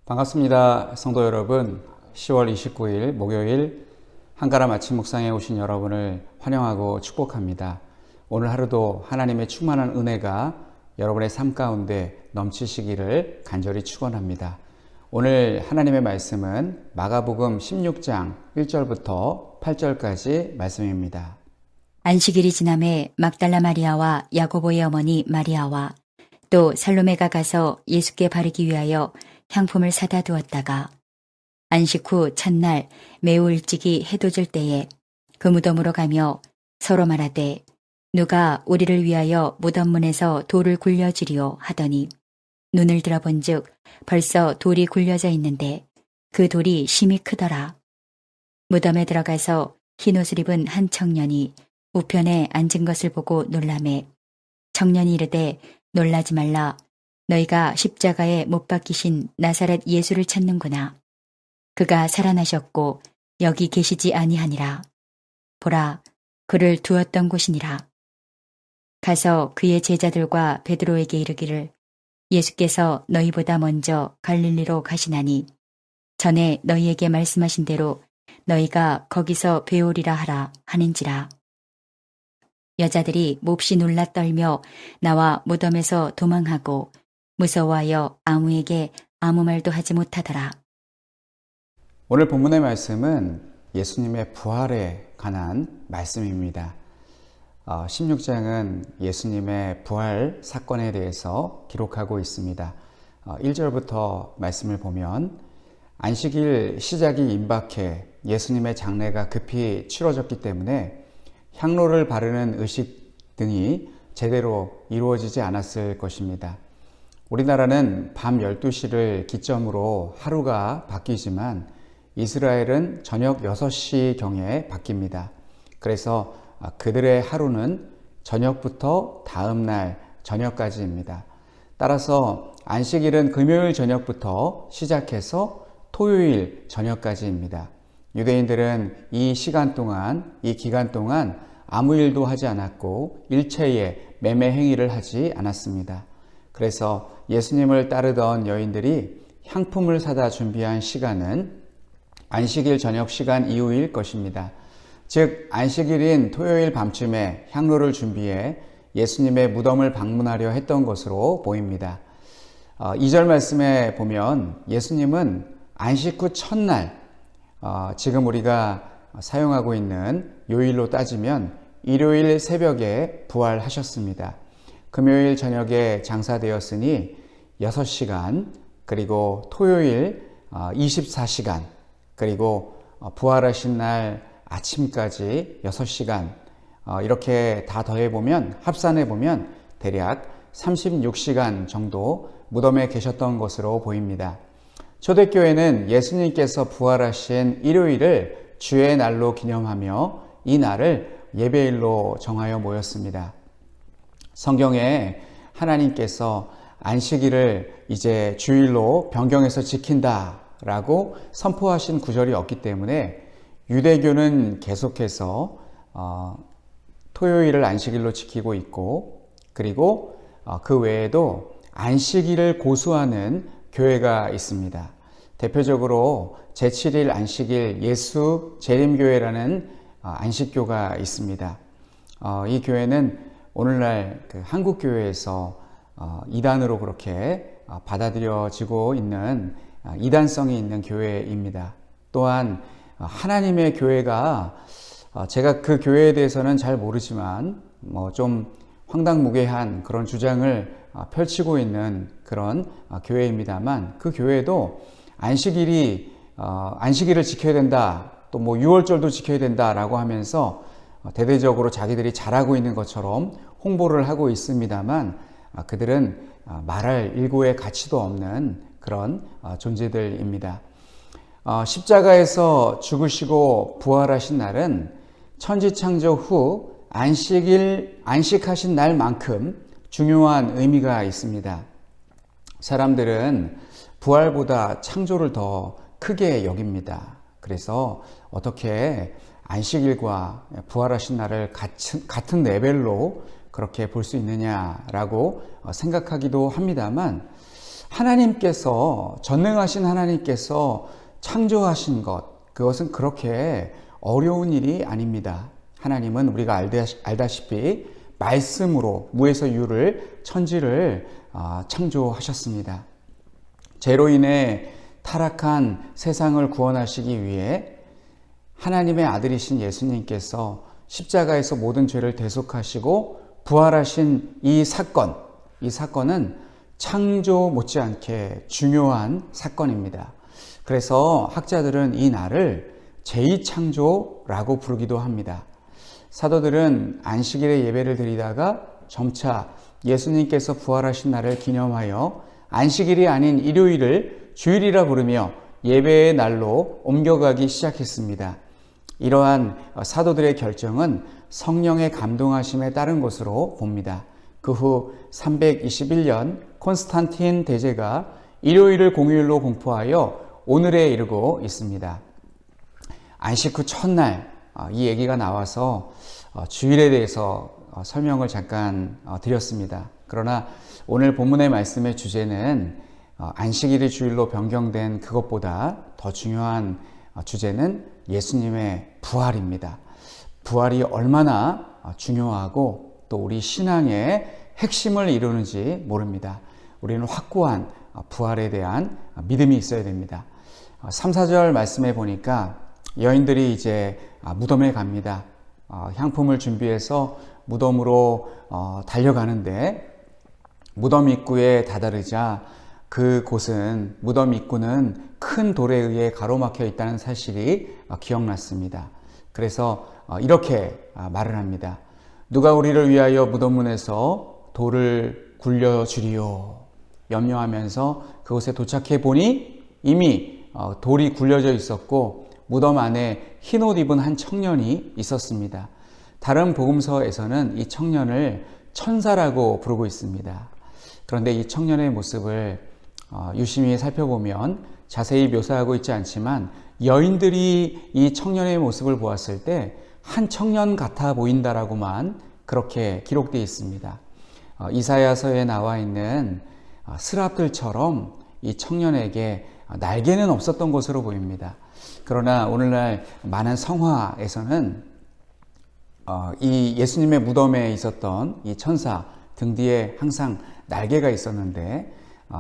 반갑습니다. 성도 여러분, 10월 29일 목요일 한가람 아침 묵상에 오신 여러분을 환영하고 축복합니다. 오늘 하루도 하나님의 충만한 은혜가 여러분의 삶 가운데 넘치시기를 간절히 축원합니다. 오늘 하나님의 말씀은 마가복음 16장 1절부터 8절까지 말씀입니다. 안식일이 지남에 막달라 마리아와 야고보의 어머니 마리아와 또 살로메가 가서 예수께 바르기 위하여 향품을 사다 두었다가 안식 후 첫날 매우 일찍이 해도 질 때에 그 무덤으로 가며 서로 말하되 누가 우리를 위하여 무덤 문에서 돌을 굴려주리오 하더니 눈을 들어본즉 벌써 돌이 굴려져 있는데 그 돌이 심히 크더라. 무덤에 들어가서 흰옷을 입은 한 청년이 우편에 앉은 것을 보고 놀라매 청년이 이르되 놀라지 말라. 너희가 십자가에 못 박히신 나사렛 예수를 찾는구나. 그가 살아나셨고 여기 계시지 아니하니라. 보라, 그를 두었던 곳이니라. 가서 그의 제자들과 베드로에게 이르기를 예수께서 너희보다 먼저 갈릴리로 가시나니 전에 너희에게 말씀하신 대로 너희가 거기서 배우리라 하라 하는지라. 여자들이 몹시 놀라 떨며 나와 무덤에서 도망하고 무서워하여 아무에게 아무 말도 하지 못하더라. 오늘 본문의 말씀은 예수님의 부활에 관한 말씀입니다. 16장은 예수님의 부활 사건에 대해서 기록하고 있습니다. 1절부터 말씀을 보면 안식일 시작이 임박해 예수님의 장례가 급히 치러졌기 때문에 향로를 바르는 의식 등이 제대로 이루어지지 않았을 것입니다. 우리나라는 밤 12시를 기점으로 하루가 바뀌지만 이스라엘은 저녁 6시경에 바뀝니다. 그래서 그들의 하루는 저녁부터 다음날 저녁까지입니다. 따라서 안식일은 금요일 저녁부터 시작해서 토요일 저녁까지입니다. 유대인들은 이 기간 동안 아무 일도 하지 않았고 일체의 매매 행위를 하지 않았습니다. 그래서 예수님을 따르던 여인들이 향품을 사다 준비한 시간은 안식일 저녁 시간 이후일 것입니다. 즉 안식일인 토요일 밤쯤에 향로를 준비해 예수님의 무덤을 방문하려 했던 것으로 보입니다. 2절 말씀에 보면 예수님은 안식 후 첫날, 지금 우리가 사용하고 있는 요일로 따지면 일요일 새벽에 부활하셨습니다. 금요일 저녁에 장사되었으니 6시간, 그리고 토요일 24시간, 그리고 부활하신 날 아침까지 6시간, 이렇게 다 더해보면, 합산해보면 대략 36시간 정도 무덤에 계셨던 것으로 보입니다. 초대교회는 예수님께서 부활하신 일요일을 주의 날로 기념하며 이 날을 예배일로 정하여 모였습니다. 성경에 하나님께서 안식일을 이제 주일로 변경해서 지킨다라고 선포하신 구절이 없기 때문에 유대교는 계속해서 토요일을 안식일로 지키고 있고, 그리고 그 외에도 안식일을 고수하는 교회가 있습니다. 대표적으로 제7일 안식일 예수 재림교회라는 안식교가 있습니다. 이 교회는 오늘날 한국교회에서 이단으로 그렇게 받아들여지고 있는 이단성이 있는 교회입니다. 또한 하나님의 교회가 제가 그 교회에 대해서는 잘 모르지만 좀 황당무계한 그런 주장을 펼치고 있는 그런 교회입니다만, 그 교회도 안식일을 지켜야 된다, 또 6월절도 지켜야 된다라고 하면서 대대적으로 자기들이 잘하고 있는 것처럼 홍보를 하고 있습니다만, 그들은 말할 일고의 가치도 없는 그런 존재들입니다. 십자가에서 죽으시고 부활하신 날은 천지창조 후 안식하신 날만큼 중요한 의미가 있습니다. 사람들은 부활보다 창조를 더 크게 여깁니다. 그래서 어떻게 안식일과 부활하신 날을 같은 레벨로 그렇게 볼 수 있느냐라고 생각하기도 합니다만, 하나님께서, 전능하신 하나님께서 창조하신 것, 그것은 그렇게 어려운 일이 아닙니다. 하나님은 우리가 알다시피 말씀으로 무에서 유를, 천지를 창조하셨습니다. 죄로 인해 타락한 세상을 구원하시기 위해 하나님의 아들이신 예수님께서 십자가에서 모든 죄를 대속하시고 부활하신 이 사건은 창조 못지않게 중요한 사건입니다. 그래서 학자들은 이 날을 제2창조라고 부르기도 합니다. 사도들은 안식일에 예배를 드리다가 점차 예수님께서 부활하신 날을 기념하여 안식일이 아닌 일요일을 주일이라 부르며 예배의 날로 옮겨가기 시작했습니다. 이러한 사도들의 결정은 성령의 감동하심에 따른 것으로 봅니다. 그 후 321년 콘스탄틴 대제가 일요일을 공휴일로 공포하여 오늘에 이르고 있습니다. 안식 후 첫날 이 얘기가 나와서 주일에 대해서 설명을 잠깐 드렸습니다. 그러나 오늘 본문의 말씀의 주제는 안식일이 주일로 변경된 그것보다 더 중요한 주제는 예수님의 부활입니다. 부활이 얼마나 중요하고 또 우리 신앙의 핵심을 이루는지 모릅니다. 우리는 확고한 부활에 대한 믿음이 있어야 됩니다. 3, 4절 말씀에 보니까 여인들이 이제 무덤에 갑니다. 향품을 준비해서 무덤으로 달려가는데 무덤 입구에 다다르자 그곳은 무덤 입구는 큰 돌에 의해 가로막혀 있다는 사실이 기억났습니다. 그래서 이렇게 말을 합니다. 누가 우리를 위하여 무덤문에서 돌을 굴려주리요. 염려하면서 그곳에 도착해 보니 이미 돌이 굴려져 있었고 무덤 안에 흰 옷 입은 한 청년이 있었습니다. 다른 복음서에서는 이 청년을 천사라고 부르고 있습니다. 그런데 이 청년의 모습을 유심히 살펴보면 자세히 묘사하고 있지 않지만 여인들이 이 청년의 모습을 보았을 때 한 청년 같아 보인다라고만 그렇게 기록되어 있습니다. 이사야서에 나와 있는 스랍들처럼 이 청년에게 날개는 없었던 것으로 보입니다. 그러나 오늘날 많은 성화에서는 이 예수님의 무덤에 있었던 이 천사 등 뒤에 항상 날개가 있었는데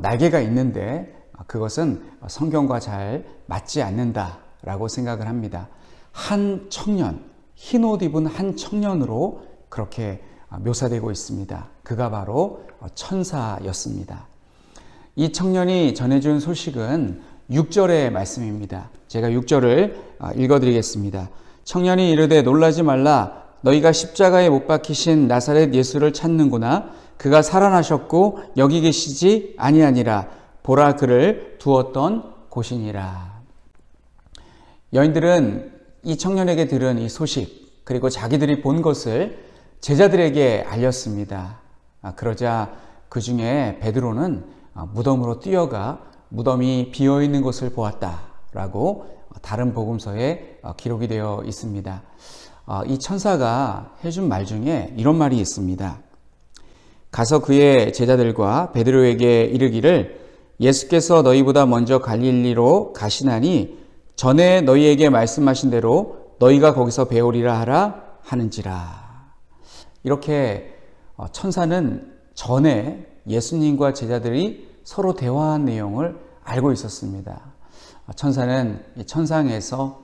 날개가 있는데 그것은 성경과 잘 맞지 않는다라고 생각을 합니다. 한 청년, 흰 옷 입은 한 청년으로 그렇게 묘사되고 있습니다. 그가 바로 천사였습니다. 이 청년이 전해준 소식은 6절의 말씀입니다. 제가 6절을 읽어드리겠습니다. 청년이 이르되 놀라지 말라. 너희가 십자가에 못 박히신 나사렛 예수를 찾는구나. 그가 살아나셨고 여기 계시지 아니하니라. 보라 그를 두었던 곳이니라. 여인들은 이 청년에게 들은 이 소식 그리고 자기들이 본 것을 제자들에게 알렸습니다. 그러자 그 중에 베드로는 무덤으로 뛰어가 무덤이 비어있는 것을 보았다라고 다른 복음서에 기록이 되어 있습니다. 이 천사가 해준 말 중에 이런 말이 있습니다. 가서 그의 제자들과 베드로에게 이르기를 예수께서 너희보다 먼저 갈릴리로 가시나니 전에 너희에게 말씀하신 대로 너희가 거기서 배우리라 하라 하는지라. 이렇게 천사는 전에 예수님과 제자들이 서로 대화한 내용을 알고 있었습니다. 천사는 이 천상에서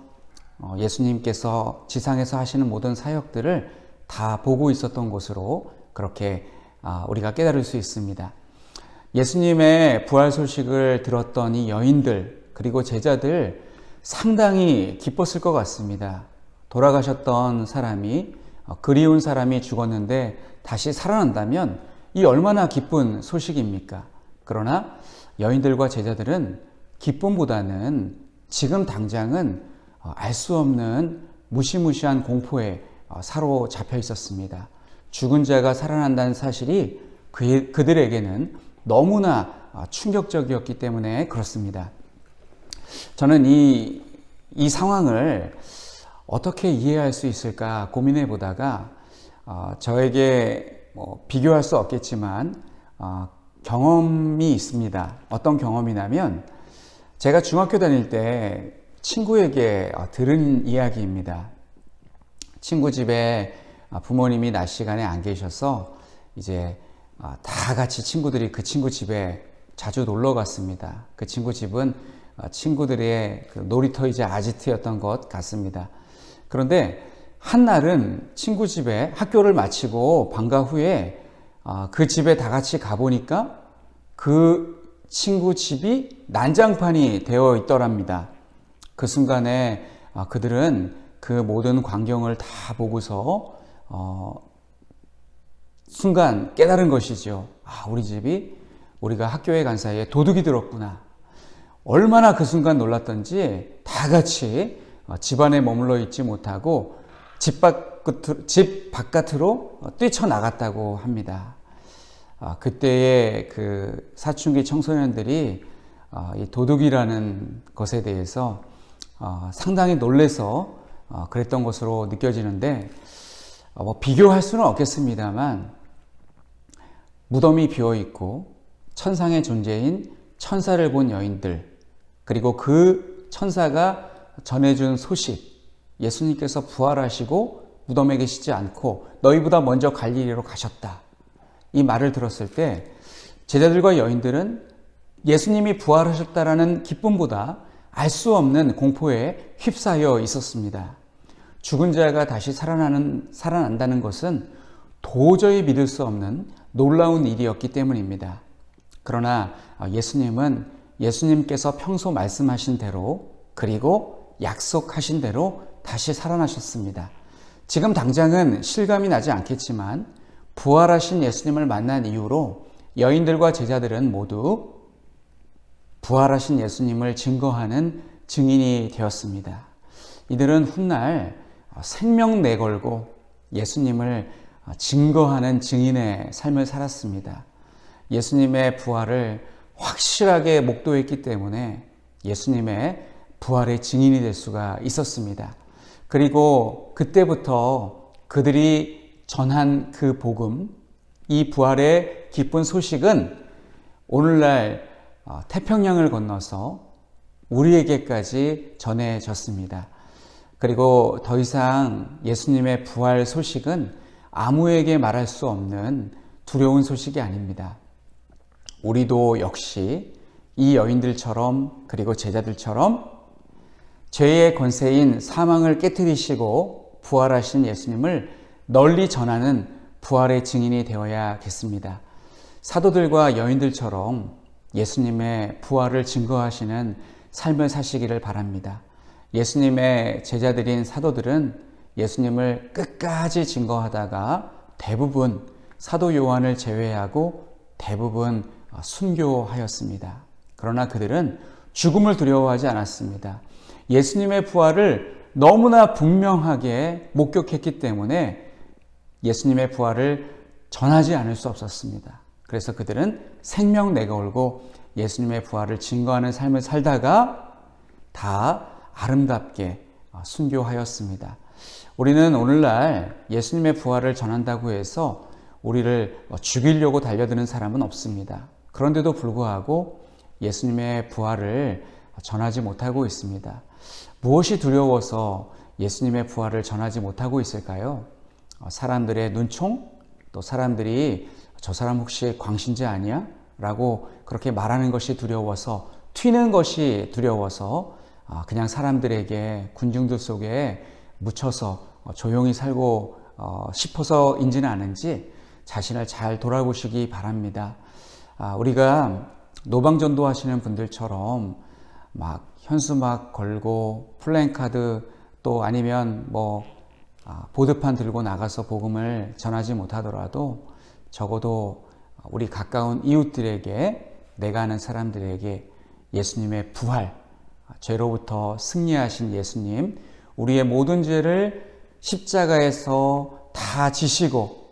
예수님께서 지상에서 하시는 모든 사역들을 다 보고 있었던 것으로 그렇게 우리가 깨달을 수 있습니다. 예수님의 부활 소식을 들었던 이 여인들 그리고 제자들 상당히 기뻤을 것 같습니다. 돌아가셨던 사람이 그리운 사람이 죽었는데 다시 살아난다면 이 얼마나 기쁜 소식입니까? 그러나 여인들과 제자들은 기쁨보다는 지금 당장은 알 수 없는 무시무시한 공포에 사로잡혀 있었습니다. 죽은 자가 살아난다는 사실이 그들에게는 너무나 충격적이었기 때문에 그렇습니다. 저는 이 상황을 어떻게 이해할 수 있을까 고민해 보다가 저에게 비교할 수 없겠지만 경험이 있습니다. 어떤 경험이냐면 제가 중학교 다닐 때 친구에게 들은 이야기입니다. 친구 집에 부모님이 낮 시간에 안 계셔서 이제 다 같이 친구들이 그 친구 집에 자주 놀러 갔습니다. 그 친구 집은 친구들의 그 놀이터이자 아지트였던 것 같습니다. 그런데 한날은 친구 집에 학교를 마치고 방과 후에 그 집에 다 같이 가보니까 그 친구 집이 난장판이 되어 있더랍니다. 그 순간에 그들은 그 모든 광경을 다 보고서 순간 깨달은 것이죠. 우리 집이 우리가 학교에 간 사이에 도둑이 들었구나. 얼마나 그 순간 놀랐던지 다 같이 집 안에 머물러 있지 못하고 집 바깥으로 뛰쳐나갔다고 합니다. 그때의 그 사춘기 청소년들이 이 도둑이라는 것에 대해서 상당히 놀래서 그랬던 것으로 느껴지는데 비교할 수는 없겠습니다만 무덤이 비어있고 천상의 존재인 천사를 본 여인들, 그리고 그 천사가 전해준 소식, 예수님께서 부활하시고 무덤에 계시지 않고 너희보다 먼저 갈릴리로 가셨다, 이 말을 들었을 때 제자들과 여인들은 예수님이 부활하셨다라는 기쁨보다 알 수 없는 공포에 휩싸여 있었습니다. 죽은 자가 다시 살아난다는 것은 도저히 믿을 수 없는 놀라운 일이었기 때문입니다. 그러나 예수님은 예수님께서 평소 말씀하신 대로, 그리고 약속하신 대로 다시 살아나셨습니다. 지금 당장은 실감이 나지 않겠지만 부활하신 예수님을 만난 이후로 여인들과 제자들은 모두 부활하신 예수님을 증거하는 증인이 되었습니다. 이들은 훗날 생명 내걸고 예수님을 증거하는 증인의 삶을 살았습니다. 예수님의 부활을 확실하게 목도했기 때문에 예수님의 부활의 증인이 될 수가 있었습니다. 그리고 그때부터 그들이 전한 그 복음, 이 부활의 기쁜 소식은 오늘날 태평양을 건너서 우리에게까지 전해졌습니다. 그리고 더 이상 예수님의 부활 소식은 아무에게 말할 수 없는 두려운 소식이 아닙니다. 우리도 역시 이 여인들처럼, 그리고 제자들처럼 죄의 권세인 사망을 깨뜨리시고 부활하신 예수님을 널리 전하는 부활의 증인이 되어야겠습니다. 사도들과 여인들처럼 예수님의 부활을 증거하시는 삶을 사시기를 바랍니다. 예수님의 제자들인 사도들은 예수님을 끝까지 증거하다가 대부분, 사도 요한을 제외하고 대부분 순교하였습니다. 그러나 그들은 죽음을 두려워하지 않았습니다. 예수님의 부활을 너무나 분명하게 목격했기 때문에 예수님의 부활을 전하지 않을 수 없었습니다. 그래서 그들은 생명 내걸고 예수님의 부활을 증거하는 삶을 살다가 다 아름답게 순교하였습니다. 우리는 오늘날 예수님의 부활을 전한다고 해서 우리를 죽이려고 달려드는 사람은 없습니다. 그런데도 불구하고 예수님의 부활을 전하지 못하고 있습니다. 무엇이 두려워서 예수님의 부활을 전하지 못하고 있을까요? 사람들의 눈총, 또 사람들이 저 사람 혹시 광신자 아니야? 라고 그렇게 말하는 것이 두려워서, 튀는 것이 두려워서 그냥 사람들에게, 군중들 속에 묻혀서 조용히 살고 싶어서인지는 아는지 자신을 잘 돌아보시기 바랍니다. 우리가 노방전도 하시는 분들처럼 막 현수막 걸고 플랜카드, 또 아니면 보드판 들고 나가서 복음을 전하지 못하더라도 적어도 우리 가까운 이웃들에게, 내가 아는 사람들에게 예수님의 부활, 죄로부터 승리하신 예수님, 우리의 모든 죄를 십자가에서 다 지시고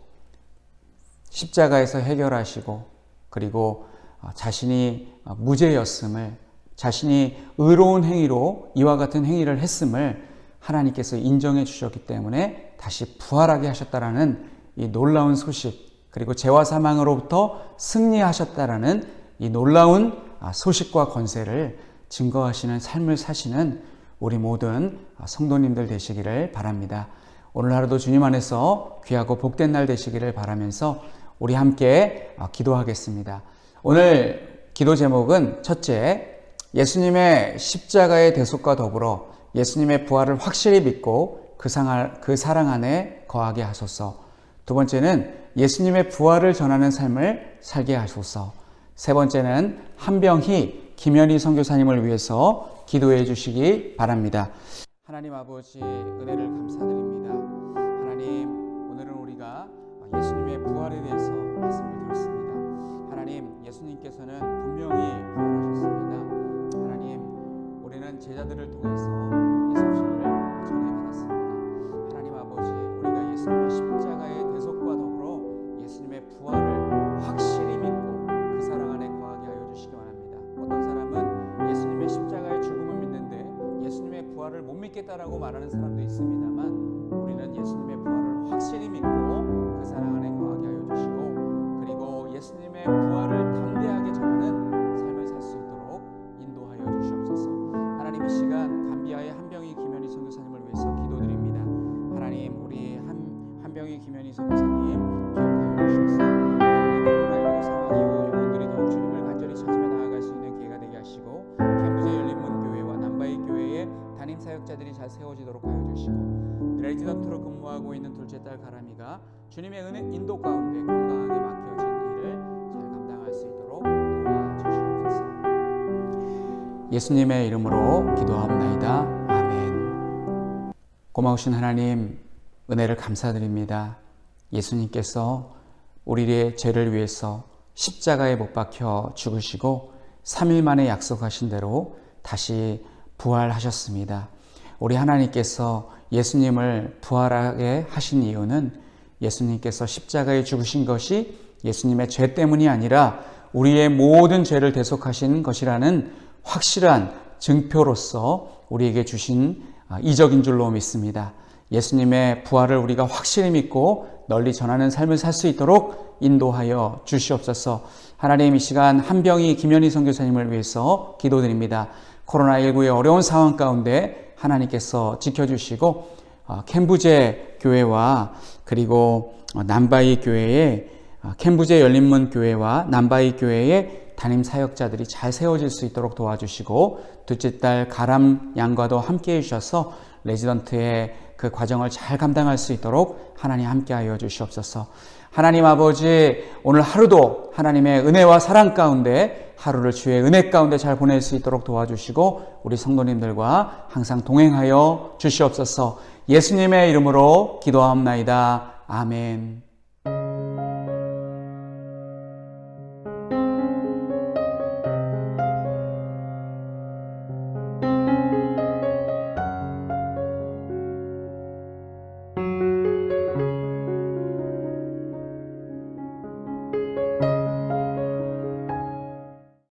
십자가에서 해결하시고, 그리고 자신이 무죄였음을, 자신이 의로운 행위로 이와 같은 행위를 했음을 하나님께서 인정해 주셨기 때문에 다시 부활하게 하셨다라는 이 놀라운 소식, 그리고 죄와 사망으로부터 승리하셨다라는 이 놀라운 소식과 권세를 증거하시는 삶을 사시는 우리 모든 성도님들 되시기를 바랍니다. 오늘 하루도 주님 안에서 귀하고 복된 날 되시기를 바라면서 우리 함께 기도하겠습니다. 오늘 기도 제목은 첫째, 예수님의 십자가의 대속과 더불어 예수님의 부활을 확실히 믿고 그 사랑 안에 거하게 하소서. 두 번째는 예수님의 부활을 전하는 삶을 살게 하소서. 세 번째는 한병희 김현희 선교사님을 위해서 기도해 주시기 바랍니다. 하나님 아버지, 은혜를 감사드립니다. 하나님, 오늘은 우리가 예수님의 부활에 대해서 말씀을 들었습니다. 하나님, 예수님께서는 분명히 부활하셨습니다. 하나님, 우리는 제자들을 통해서 이 소식을 전해받았습니다. 하나님 아버지, 우리가 예수님의 십자가의 대속과 더불어 예수님의 부활을 확실히 믿고 그 사랑 안에 거하게 하여 주시기 바랍니다. 어떤 사람은 예수님의 십자가의 죽음을 믿는데 예수님의 부활을 못 믿겠다라고 말하는 사람도 있습니다만, 우리는 예수님의 부활을 확실히 믿고 그 사랑 안에 거하게 하여 주시고, 그리고 예수님의 부활을 담대하게 전하는 삶을 살 수 있도록 인도하여 주시옵소서. 하나님, 이 시간 감비아의 한병희 김현희 선교사님을 위해서 기도드립니다. 하나님, 우리 한병희 김현희 선교사님 기억하여 주셔서 하나님, 코로나19 상황 이후 영혼들이 더욱 주님을 간절히 찾으며 나아갈 수 있는 기회가 되게 하시고, 캠브제 열린문교회와 남바이 교회의 담임 사역자들이 잘 세워지도록 하여 주시고, 레지던트로 근무하고 있는 둘째 딸 가람이가 주님의 은혜 인도 가운데 건강하게 맡겨진 일을 잘 감당할 수 있도록 도와주시옵소서. 예수님의 이름으로 기도하옵나이다. 아멘. 고마우신 하나님, 은혜를 감사드립니다. 예수님께서 우리의 죄를 위해서 십자가에 못 박혀 죽으시고 3일 만에 약속하신 대로 다시 부활하셨습니다. 우리 하나님께서 예수님을 부활하게 하신 이유는 예수님께서 십자가에 죽으신 것이 예수님의 죄 때문이 아니라 우리의 모든 죄를 대속하신 것이라는 확실한 증표로서 우리에게 주신 이적인 줄로 믿습니다. 예수님의 부활을 우리가 확실히 믿고 널리 전하는 삶을 살 수 있도록 인도하여 주시옵소서. 하나님, 이 시간 한병희 김현희 선교사님을 위해서 기도드립니다. 코로나19의 어려운 상황 가운데 하나님께서 지켜주시고 캠브제 교회와 그리고 남바이 교회의 캠브제 열린문 교회와 남바이 교회의 담임 사역자들이 잘 세워질 수 있도록 도와주시고, 둘째 딸 가람 양과도 함께해 주셔서 레지던트의 그 과정을 잘 감당할 수 있도록 하나님 함께하여 주시옵소서. 하나님 아버지, 오늘 하루도 하나님의 은혜와 사랑 가운데 하루를 주의 은혜 가운데 잘 보낼 수 있도록 도와주시고, 우리 성도님들과 항상 동행하여 주시옵소서. 예수님의 이름으로 기도하옵나이다. 아멘.